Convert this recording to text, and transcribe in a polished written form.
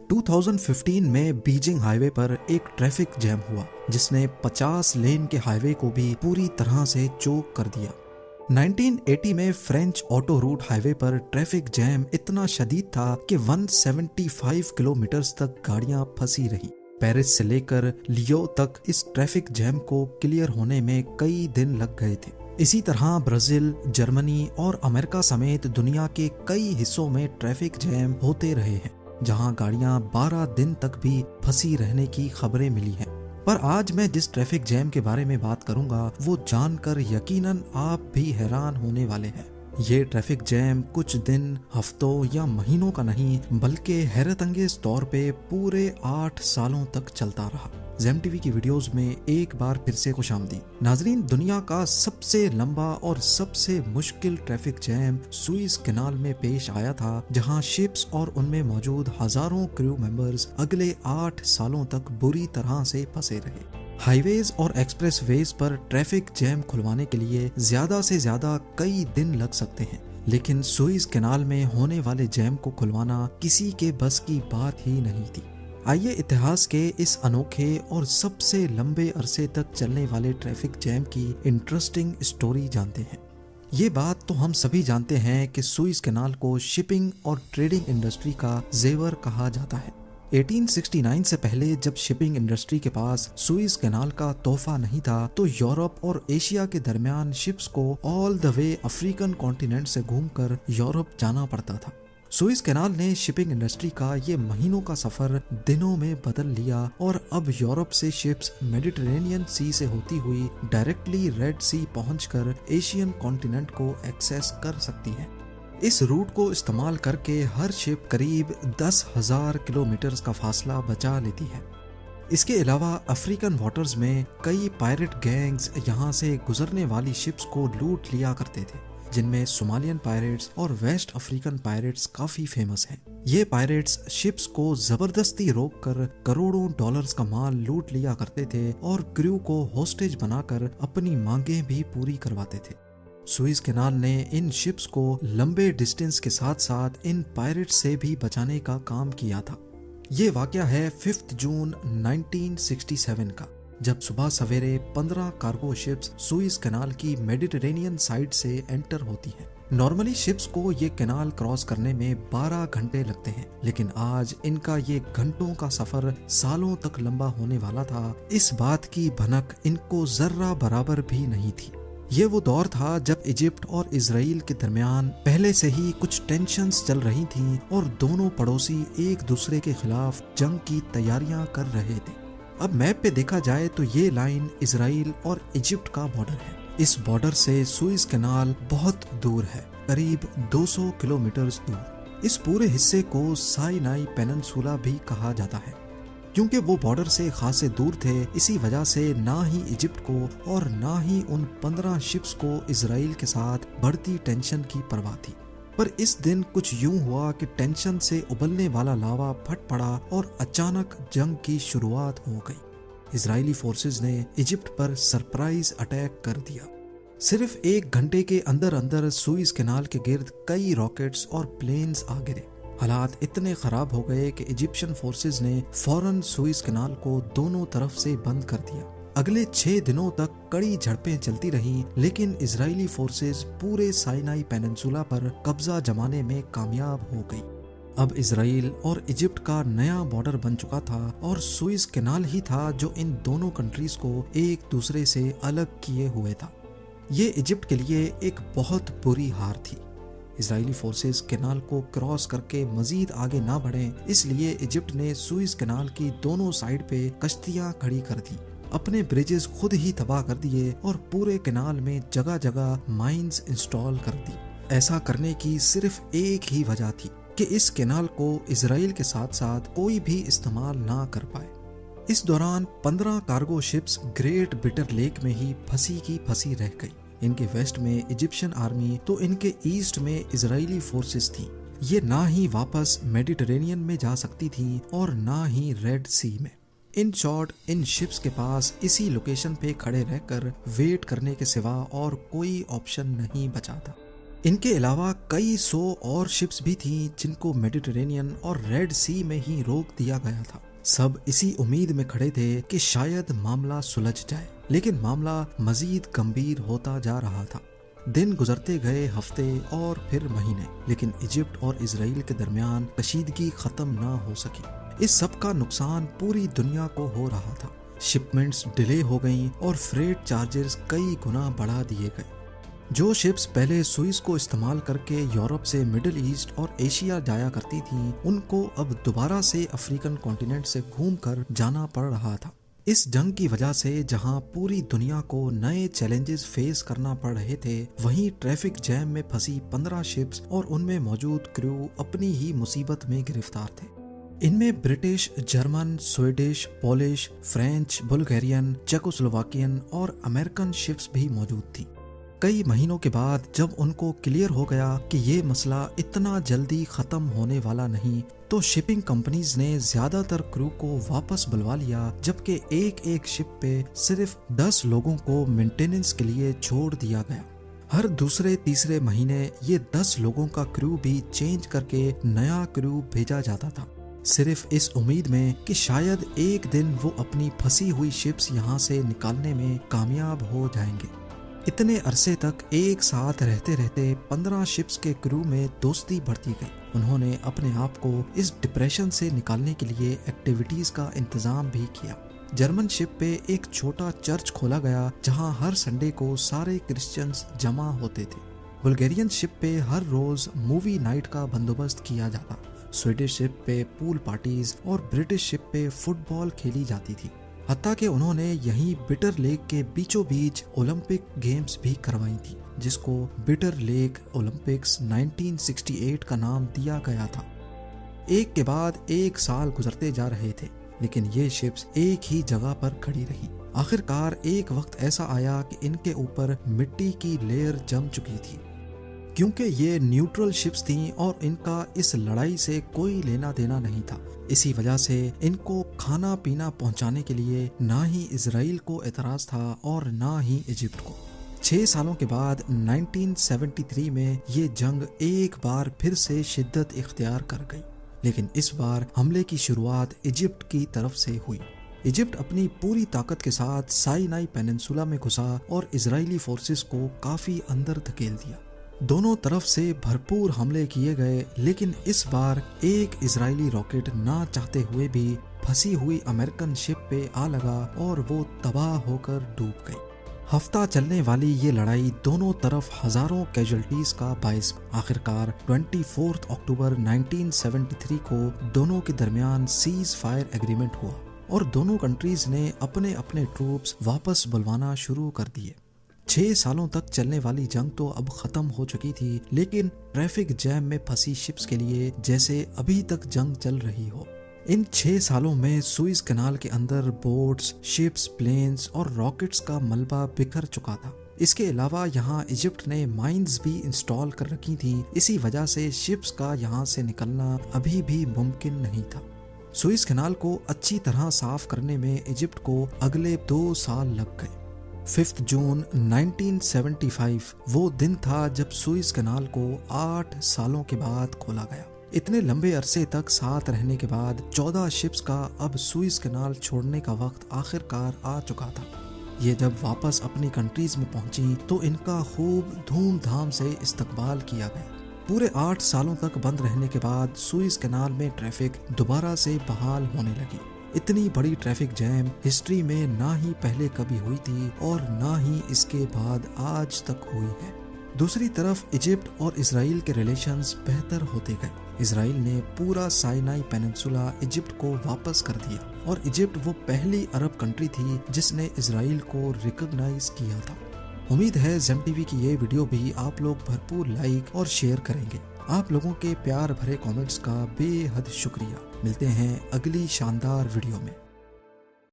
2015 में Beijing highway पर एक ट्रैफिक जैम हुआ जिसने 50 लेन के हाईवे को भी पूरी तरह से चोक कर दिया। 1980 में फ्रेंच ऑटो रूट हाईवे पर ट्रैफिक जैम इतना शदीद था कि 175 किलोमीटर तक गाड़ियां फंसी रहीं। पेरिस से लेकर लियो तक इस ट्रैफिक जैम को क्लियर होने में कई दिन लग गए थे। इसी तरह ब्राजील, जर्मनी और अमेरिका समेत दुनिया के कई हिस्सों में ट्रैफिक जैम होते रहे हैं, जहां गाड़ियां 12 दिन तक भी फंसी रहने की खबरें मिली हैं। पर आज मैं जिस ट्रैफिक जैम के बारे में बात करूंगा वो जानकर यकीनन आप भी हैरान होने वाले हैं। ये ट्रैफिक जैम कुछ दिन, हफ्तों या महीनों का नहीं बल्कि हैरतअंगेज तौर पे पूरे 8 सालों तक चलता रहा। ज़ेम टीवी की वीडियोस में एक बार फिर से खुशामदीद। नाजरीन, दुनिया का सबसे लंबा और सबसे मुश्किल ट्रैफिक जैम सुइज कैनाल में पेश आया था, जहां शिप्स और उनमें मौजूद हजारों क्रू मेंबर्स अगले 8 सालों तक बुरी तरह से फंसे रहे। हाईवेज और एक्सप्रेस वेज पर ट्रैफिक जैम खुलवाने के लिए ज्यादा से ज्यादा कई दिन लग सकते हैं, लेकिन सुइज कैनाल में होने वाले जैम को खुलवाना किसी के बस की बात ही नहीं थी। आइए इतिहास के इस अनोखे और सबसे लंबे अरसे तक चलने वाले ट्रैफिक जैम की इंटरेस्टिंग स्टोरी जानते हैं। ये बात तो हम सभी जानते हैं कि सुइज कैनाल को शिपिंग और ट्रेडिंग इंडस्ट्री का जेवर कहा जाता है। 1869 से पहले जब शिपिंग इंडस्ट्री के पास सुइज कैनाल का तोहफा नहीं था, तो यूरोप और एशिया के दरमियान शिप्स को all the way African continent से घूमकर यूरोप जाना पड़ता था। सुइज कैनाल ने शिपिंग इंडस्ट्री का ये महीनों का सफर दिनों में बदल लिया और अब यूरोप से शिप्स मेडिटेरेनियन सी से होती हुई डायरेक्टली रेड सी पहुंचकर एशियन कॉन्टिनेंट को एक्सेस कर सकती हैं। इस रूट को इस्तेमाल करके हर शिप करीब 10,000 किलोमीटर का फासला बचा लेती है। इसके अलावा अफ्रीकन वाटर्स में कई पायरेट गैंग्स यहाँ से गुजरने वाली शिप्स को लूट लिया करते थे, जिनमें सोमालियन पायरेट्स और वेस्ट अफ्रीकन पायरेट्स काफी फेमस हैं। ये पायरेट्स शिप्स को जबरदस्ती रोककर करोड़ों डॉलर्स का माल लूट लिया करते थे और क्रू को होस्टेज बनाकर अपनी मांगें भी पूरी करवाते थे। सुइज कैनाल ने इन शिप्स को लंबे डिस्टेंस के साथ साथ इन पायरेट्स से भी बचाने का काम किया था। ये वाकया है 5 जून 1967 का, जब सुबह सवेरे 15 कार्गो शिप्स सुइज कैनाल की मेडिटेरेनियन साइड से एंटर होती हैं। नॉर्मली शिप्स को ये कैनाल क्रॉस करने में 12 घंटे लगते हैं, लेकिन आज इनका ये घंटों का सफर सालों तक लंबा होने वाला था। इस बात की भनक इनको जर्रा बराबर भी नहीं थी। ये वो दौर था जब इजिप्ट और इजराइल के दरमियान पहले से ही कुछ टेंशन्स चल रही थीं और दोनों पड़ोसी एक दूसरे के खिलाफ जंग की तैयारियां कर रहे थे। अब मैप पे देखा जाए तो ये लाइन इजराइल और इजिप्ट का बॉर्डर है। इस बॉर्डर से सुइज कैनाल बहुत दूर है, करीब 200 किलोमीटर दूर। इस पूरे हिस्से को साइनाई पेनिनसुला भी कहा जाता है। क्योंकि वो बॉर्डर से खासे दूर थे, इसी वजह से ना ही इजिप्ट को और ना ही उन 15 शिप्स को इजराइल के साथ बढ़ती टेंशन की परवाह थी। पर इस दिन कुछ यूं हुआ कि टेंशन से उबलने वाला लावा फट पड़ा और अचानक जंग की शुरुआत हो गई। इजरायली फोर्सेस ने इजिप्ट पर सरप्राइज अटैक कर दिया। सिर्फ 1 घंटे के अंदर अंदर सुइज कैनाल के गिर्द कई रॉकेट्स और प्लेन्स आ गिरे। हालात इतने खराब हो गए कि इजिप्शियन फोर्सेस ने फौरन सुइज कैनाल को दोनों तरफ से बंद कर दिया। अगले 6 दिनों तक कड़ी झड़पें चलती रहीं, लेकिन इजरायली फोर्सेस पूरे साइनाई पेनिनसुला पर कब्जा जमाने में कामयाब हो गई। अब इजराइल और इजिप्ट का नया बॉर्डर बन चुका था और सुइज कैनाल ही था जो इन दोनों कंट्रीज को एक दूसरे से अलग किए हुए था। ये इजिप्ट के लिए एक बहुत बुरी हार थी। इजरायली फोर्सेस कैनाल को क्रॉस करके मजीद आगे ना बढ़ें, इसलिए इजिप्ट ने सुइज कैनाल की दोनों साइड पे कश्तियां खड़ी कर दी, अपने ब्रिजेस खुद ही तबाह कर दिए और पूरे कैनाल में जगह जगह माइंस इंस्टॉल कर दी। ऐसा करने की सिर्फ एक ही वजह थी कि इस कैनाल को इजराइल के साथ साथ कोई भी इस्तेमाल ना कर पाए। इस दौरान 15 cargo ships great bitter lake में ही फंसी की फंसी रह गई। इनके वेस्ट में इजिप्शियन आर्मी तो इनके ईस्ट में इजरायली फोर्सेस थी। ये ना ही वापस मेडिटेरेनियन में जा सकती थी और ना ही रेड सी में। इन शॉर्ट इन शिप्स के पास इसी लोकेशन पे खड़े रहकर वेट करने के सिवा और कोई ऑप्शन नहीं बचा था। ان کے علاوہ کئی 100 اور شپس بھی تھیں جن کو میڈیٹرینین اور ریڈ سی میں ہی روک دیا گیا تھا۔ سب اسی امید میں کھڑے تھے کہ شاید معاملہ سلجھ جائے، لیکن معاملہ مزید گمبھیر ہوتا جا رہا تھا۔ دن گزرتے گئے، ہفتے اور پھر مہینے، لیکن ایجپٹ اور اسرائیل کے درمیان کشیدگی ختم نہ ہو سکی۔ اس سب کا نقصان پوری دنیا کو ہو رہا تھا۔ شپمنٹس ڈیلے ہو گئیں اور فریٹ چارجز کئی گنا بڑھا دیے گئے۔ جو شپس پہلے سوئس کو استعمال کر کے یورپ سے مڈل ایسٹ اور ایشیا جایا کرتی تھیں، ان کو اب دوبارہ سے افریقن کانٹیننٹ سے گھوم کر جانا پڑ رہا تھا۔ اس جنگ کی وجہ سے جہاں پوری دنیا کو نئے چیلنجز فیس کرنا پڑ رہے تھے، وہیں ٹریفک جیم میں پھنسی 15 شپس اور ان میں موجود کریو اپنی ہی مصیبت میں گرفتار تھے۔ ان میں British, German, Swedish, Polish, French, Bulgarian, Czechoslovakian اور امریکن شپس بھی موجود تھی۔ کئی مہینوں کے بعد جب ان کو کلیئر ہو گیا کہ یہ مسئلہ اتنا جلدی ختم ہونے والا نہیں، تو شپنگ کمپنیز نے زیادہ تر کرو کو واپس بلوا لیا، جبکہ ایک شپ پہ صرف 10 لوگوں کو مینٹیننس کے لیے چھوڑ دیا گیا۔ ہر دوسرے تیسرے مہینے یہ 10 لوگوں کا کرو بھی چینج کر کے نیا کرو بھیجا جاتا تھا، صرف اس امید میں کہ شاید ایک دن وہ اپنی پھنسی ہوئی شپس یہاں سے نکالنے میں کامیاب ہو جائیں گے۔ اتنے عرصے تک ایک ساتھ رہتے رہتے 15 شپس کے کرو میں دوستی بڑھتی گئی۔ انہوں نے اپنے آپ کو اس ڈپریشن سے نکالنے کے لیے ایکٹیویٹیز کا انتظام بھی کیا۔ جرمن شپ پہ ایک چھوٹا چرچ کھولا گیا جہاں ہر سنڈے کو سارے کرسچنز جمع ہوتے تھے۔ بلغیرین شپ پہ ہر روز مووی نائٹ کا بندوبست کیا جاتا۔ سویڈش شپ پہ پول پارٹیز اور برٹش شپ پہ فٹ بال کھیلی جاتی تھی، حتیٰ کہ انہوں نے یہیں بٹر لیک کے بیچوں بیچ اولمپک گیمز بھی کروائی تھی، جس کو بٹر لیک اولمپکس 1968 کا نام دیا گیا تھا۔ ایک کے بعد ایک سال گزرتے جا رہے تھے، لیکن یہ شپس ایک ہی جگہ پر کھڑی رہی۔ آخر کار ایک وقت ایسا آیا کہ ان کے اوپر مٹی کی لیئر جم چکی تھی، کیونکہ یہ نیوٹرل شپس تھیں اور ان کا اس لڑائی سے کوئی لینا دینا نہیں تھا۔ اسی وجہ سے ان کو کھانا پینا پہنچانے کے لیے نہ ہی اسرائیل کو اعتراض تھا اور نہ ہی ایجپٹ کو۔ 6 سالوں کے بعد 1973 میں یہ جنگ ایک بار پھر سے شدت اختیار کر گئی، لیکن اس بار حملے کی شروعات ایجپٹ کی طرف سے ہوئی۔ ایجپٹ اپنی پوری طاقت کے ساتھ سائنائی پیننسولا میں گھسا اور اسرائیلی فورسز کو کافی اندر دھکیل دیا۔ دونوں طرف سے بھرپور حملے کیے گئے، لیکن اس بار ایک اسرائیلی راکٹ نہ چاہتے ہوئے بھی پھنسی ہوئی امریکن شپ پہ آ لگا اور وہ تباہ ہو کر ڈوب گئی۔ ہفتہ چلنے والی یہ لڑائی دونوں طرف ہزاروں کیجولٹیز کا باعث آخرکار 24 اکتوبر 1973 کو دونوں کے درمیان سیز فائر ایگریمنٹ ہوا اور دونوں کنٹریز نے اپنے اپنے ٹروپس واپس بلوانا شروع کر دیے۔ 6 سالوں تک چلنے والی جنگ تو اب ختم ہو چکی تھی، لیکن ٹریفک جیم میں پھنسی شپس کے لیے جیسے ابھی تک جنگ چل رہی ہو۔ ان 6 سالوں میں سوئز کینال کے اندر بوٹس، شپس، پلینز اور راکٹس کا ملبہ بکھر چکا تھا۔ اس کے علاوہ یہاں ایجپٹ نے مائنز بھی انسٹال کر رکھی تھی، اسی وجہ سے شپس کا یہاں سے نکلنا ابھی بھی ممکن نہیں تھا۔ سوئز کینال کو اچھی طرح صاف کرنے میں ایجپٹ کو اگلے 2 سال لگ گئے۔ 5 جون 1975 وہ دن تھا جب سوئز کینال کو 8 سالوں کے بعد کھولا گیا۔ اتنے لمبے عرصے تک ساتھ رہنے کے بعد 14 شپس کا اب سوئز کینال چھوڑنے کا وقت آخر کار آ چکا تھا۔ یہ جب واپس اپنی کنٹریز میں پہنچی تو ان کا خوب دھوم دھام سے استقبال کیا گیا۔ پورے 8 سالوں تک بند رہنے کے بعد سوئز کینال میں ٹریفک دوبارہ سے بحال ہونے لگی۔ اتنی بڑی ٹریفک جیم ہسٹری میں نہ ہی پہلے کبھی ہوئی تھی اور نہ ہی اس کے بعد آج تک ہوئی ہے۔ دوسری طرف ایجپٹ اور اسرائیل کے ریلیشنز بہتر ہوتے گئے۔ اسرائیل نے پورا سائنائی پیننسولا ایجپٹ کو واپس کر دیا اور ایجپٹ وہ پہلی عرب کنٹری تھی جس نے اسرائیل کو ریکگنائز کیا تھا۔ امید ہے زیم ٹی وی کی یہ ویڈیو بھی آپ لوگ بھرپور لائک اور شیئر کریں گے۔ آپ لوگوں کے پیار بھرے کامنٹس کا بے حد شکریہ۔ ملتے ہیں اگلی شاندار ویڈیو میں۔